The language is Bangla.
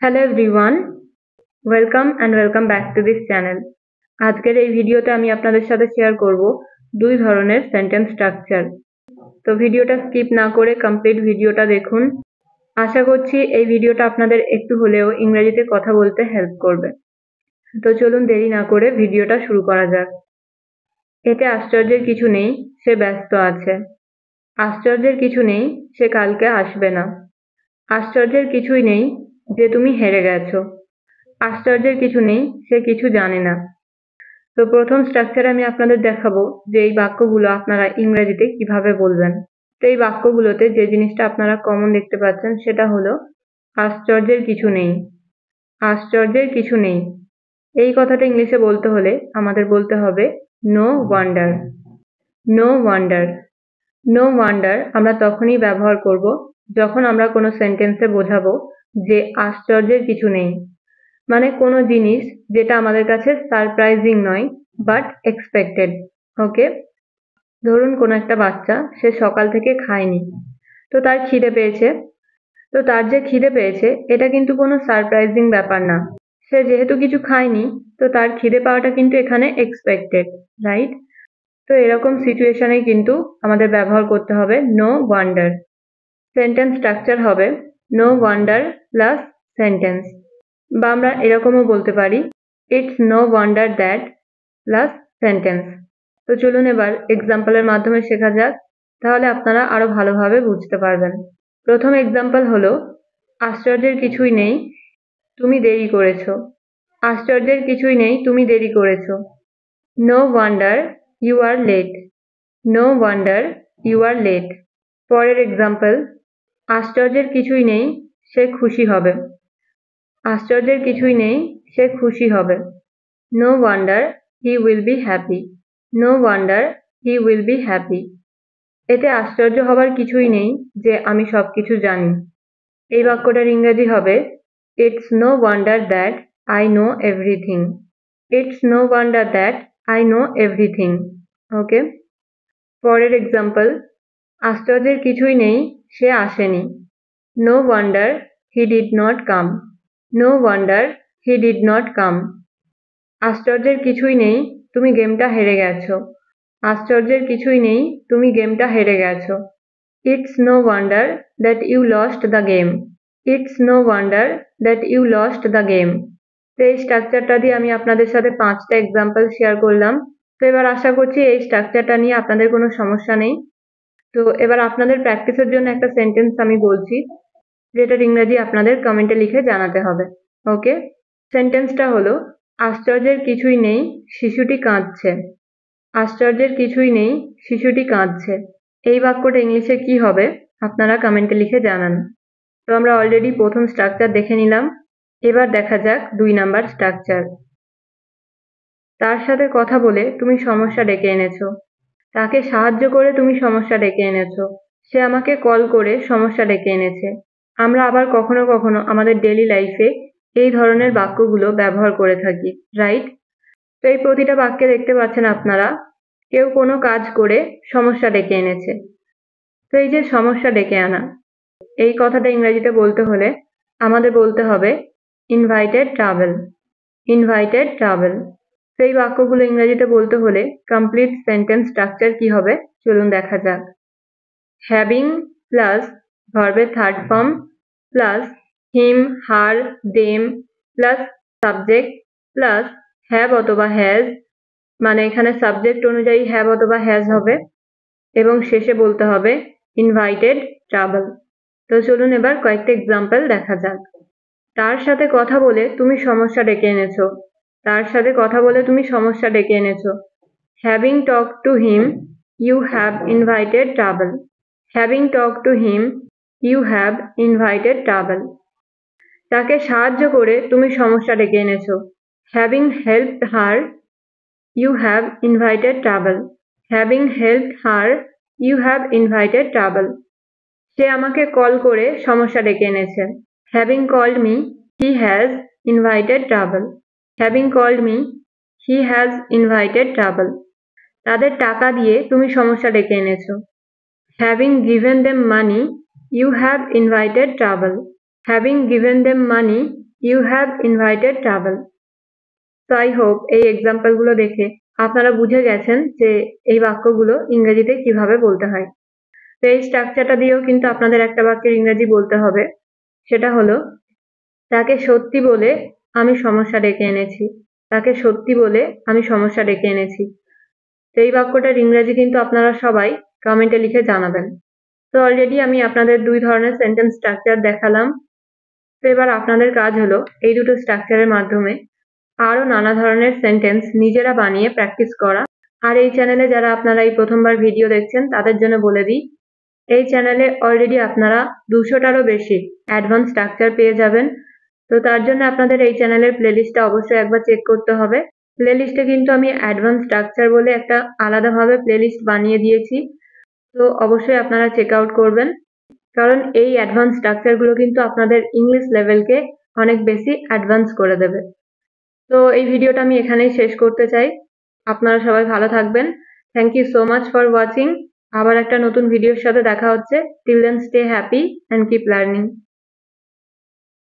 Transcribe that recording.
Hello everyone, welcome back to this channel. আজকের এই ভিডিওতে আমি আপনাদের সাথে শেয়ার করব দুই ধরনের সেন্টেন্স স্ট্রাকচার। তো ভিডিওটা স্কিপ না করে কমপ্লিট ভিডিওটা দেখুন। আশা করছি এই ভিডিওটা আপনাদের একটু হলেও ইংরেজিতে কথা বলতে হেল্প করবে। তো চলুন দেরি না করে ভিডিওটা শুরু করা যাক। এতে আশ্চর্যের কিছু নেই, সে ব্যস্ত আছে। আশ্চর্যের কিছু নেই, সে কালকে আসবে না। আশ্চর্যের কিছুই নেই যে তুমি হেরে গেছো। আশ্চর্যের কিছু নেই, সে কিছু জানে না। তো প্রথম স্ট্রাকচারে আমি আপনাদের দেখাবো যে এই বাক্যগুলো আপনারা ইংরেজিতে কিভাবে বলবেন। তো এই বাক্যগুলোতে যে জিনিসটা আপনারা কমন দেখতে পাচ্ছেন সেটা হলো আশ্চর্যের কিছু নেই। আশ্চর্যের কিছু নেই, এই কথাটা ইংলিশে বলতে হলে আমাদের বলতে হবে no wonder. No wonder. No wonder আমরা তখনই ব্যবহার করব যখন আমরা কোনো সেন্টেন্সে বোঝাবো যে আশ্চর্যের কিছু নেই, মানে কোনো জিনিস যেটা আমাদের কাছে সারপ্রাইজিং নয় বাট এক্সপেক্টেড। ওকে, ধরুন কোনো একটা বাচ্চা সে সকাল থেকে খায়নি, তো তার খিদে পেয়েছে। তো তার যে খিদে পেয়েছে এটা কিন্তু কোনো সারপ্রাইজিং ব্যাপার না। সে যেহেতু কিছু খায়নি, তো তার খিদে পাওয়াটা কিন্তু এখানে এক্সপেক্টেড, রাইট? তো এরকম সিচুয়েশনে কিন্তু আমাদের ব্যবহার করতে হবে নো ওয়ান্ডার। সেন্টেন্স স্ট্রাকচার হবে নো ওয়ান্ডার প্লাস সেন্টেন্স, বা আমরা এরকমও বলতে পারি it's no wonder that plus sentence. তো চলুন এবার এক্সাম্পলের মাধ্যমে শেখা যাক, তাহলে আপনারা আরো ভালোভাবে বুঝতে পারবেন। প্রথম এক্সাম্পল হলো আশ্চর্যের কিছুই নেই, তুমি দেরি করেছো। আশ্চর্যের কিছুই নেই, তুমি দেরি করেছো। No wonder you are late. No wonder you are late. পরের এক্সাম্পল আশ্চর্যের কিছুই নেই, সে খুশি হবে। আশ্চর্যের কিছুই নেই, সে খুশি হবে। No wonder he will be happy. No wonder he will be happy. এতে আশ্চর্য হবার কিছুই নেই যে আমি সবকিছু জানি। এই বাক্যটার ইংরেজি হবে it's no wonder that I know everything. It's no wonder that I know everything. Okay, পরের এক্সাম্পল আশ্চর্যের কিছুই নেই, সে আসেনি। No wonder he did not come. No wonder he did not come. আশ্চর্যের কিছুই নেই, তুমি গেমটা হেরে গেছো। আশ্চর্যের কিছুই নেই, তুমি গেমটা হেরে গেছো। It's no wonder that you lost the game. It's no wonder that you lost the game. তো এই স্ট্রাকচারটা দিয়ে আমি আপনাদের সাথে 5টা এক্সাম্পল শেয়ার করলাম। তো এবার আশা করছি এই স্ট্রাকচারটা নিয়ে আপনাদের কোনো সমস্যা নেই। তো এবার আপনাদের প্র্যাকটিসের জন্য একটা সেন্টেন্স আমি বলছি, যেটার ইংরেজি আপনাদের কমেন্টে লিখে জানাতে হবে। ওকে, সেন্টেন্সটা হলো আশ্চর্যের কিছুই নেই, শিশুটি কাঁদছে। আশ্চর্যের কিছুই নেই, শিশুটি কাঁদছে। এই বাক্যটা ইংলিশে কি হবে আপনারা কমেন্টে লিখে জানান। তো আমরা অলরেডি প্রথম স্ট্রাকচার দেখে নিলাম, এবার দেখা যাক 2 নাম্বার স্ট্রাকচার। তার সাথে কথা বলে তুমি সমস্যা ডেকে এনেছো। তাকে সাহায্য করে তুমি সমস্যা ডেকে এনেছো। সে আমাকে কল করে সমস্যা ডেকে এনেছে। আমরা আবার কখনো কখনো আমাদের ডেইলি লাইফে এই ধরনের বাক্যগুলো ব্যবহার করে থাকি, রাইট? তো এই প্রতিটা বাক্যে দেখতে পাচ্ছেন আপনারা কেউ কোনো কাজ করে সমস্যা ডেকে এনেছে। তো এই যে সমস্যা ডেকে আনা, এই কথাটা ইংরেজিতে বলতে হলে আমাদের বলতে হবে ইনভাইটেড ট্রাভেল। Invited travel. তো এই বাক্যগুলো ইংরেজিতে বলতে হলে কমপ্লিট সেন্টেন্স স্ট্রাকচার কি হবে চলুন দেখা যাক। হ্যাভিং প্লাস ভার্বের third form plus him, her, them plus subject plus have অথবা হ্যাজ, মানে এখানে সাবজেক্ট অনুযায়ী হ্যাভ অথবা হ্যাজ হবে, এবং শেষে বলতে হবে ইনভাইটেড ট্রাভেল। তো চলুন এবার কয়েকটা এক্সাম্পল দেখা যাক। তার সাথে কথা বলে তুমি সমস্যা ডেকে এনেছো। তার সাথে কথা বলে তুমি সমস্যা ডেকে এনেছো। Having talk to him you have invited travel. Having talk to him you have invited trouble. তাকে সাহায্য করে তুমি সমস্যা ডেকে এনেছো। Having helped her you have invited travel. Having helped her you have invited trouble. সে আমাকে কল করে সমস্যা ডেকে এনেছে। Having called me he has invited travel. Having called me he has invited trouble. তাদের টাকা দিয়ে তুমি সমস্যা ডেকে এনেছো। Having given them money you have invited travel. Having given them money you have invited travel. তো আই হোপ এই এক্সাম্পলগুলো দেখে আপনারা বুঝে গেছেন যে এই বাক্যগুলো ইংরেজিতে কিভাবে বলতে হয়। তো এই স্ট্রাকচারটা দিয়েও কিন্তু আপনাদের একটা বাক্যের ইংরেজি বলতে হবে, সেটা হলো তাকে সত্যি বলে আমি সমস্যা ডেকে এনেছি। তাকে সত্যি বলে আমি সমস্যা ডেকে এনেছি। তো এই বাক্যটার ইংরেজি কিন্তু আপনারা সবাই কমেন্টে লিখে জানাবেন। তো অলরেডি আমি আপনাদের 2 ধরনের সেন্টেন্স স্ট্রাকচার দেখালাম। তো এবার আপনাদের কাজ হলো এই দুটো স্ট্রাকচারের মাধ্যমে আরো নানা ধরনের সেন্টেন্স নিজেরা বানিয়ে প্র্যাকটিস করা। আর এই চ্যানেলে যারা আপনারা এই প্রথমবার ভিডিও দেখছেন তাদের জন্য বলে দিই, এই চ্যানেলে অলরেডি আপনারা 200টারও বেশি অ্যাডভান্স স্ট্রাকচার পেয়ে যাবেন। তো তার জন্য আপনাদের এই চ্যানেলের প্লেলিস্টটা অবশ্যই একবার চেক করতে হবে। প্লেলিস্টে কিন্তু আমি অ্যাডভান্স স্ট্রাকচার বলে একটা আলাদাভাবে প্লেলিস্ট বানিয়ে দিয়েছি। তো অবশ্যই আপনারা চেক আউট করবেন, কারণ এই অ্যাডভান্স স্ট্রাকচারগুলো কিন্তু আপনাদের ইংলিশ লেভেলকে অনেক বেশি অ্যাডভান্স করে দেবে। তো এই ভিডিওটা আমি এখানেই শেষ করতে চাই। আপনারা সবাই ভালো থাকবেন। Thank you so much for watching. আবার একটা নতুন ভিডিওর সাথে দেখা হচ্ছে। Till then stay happy and keep learning.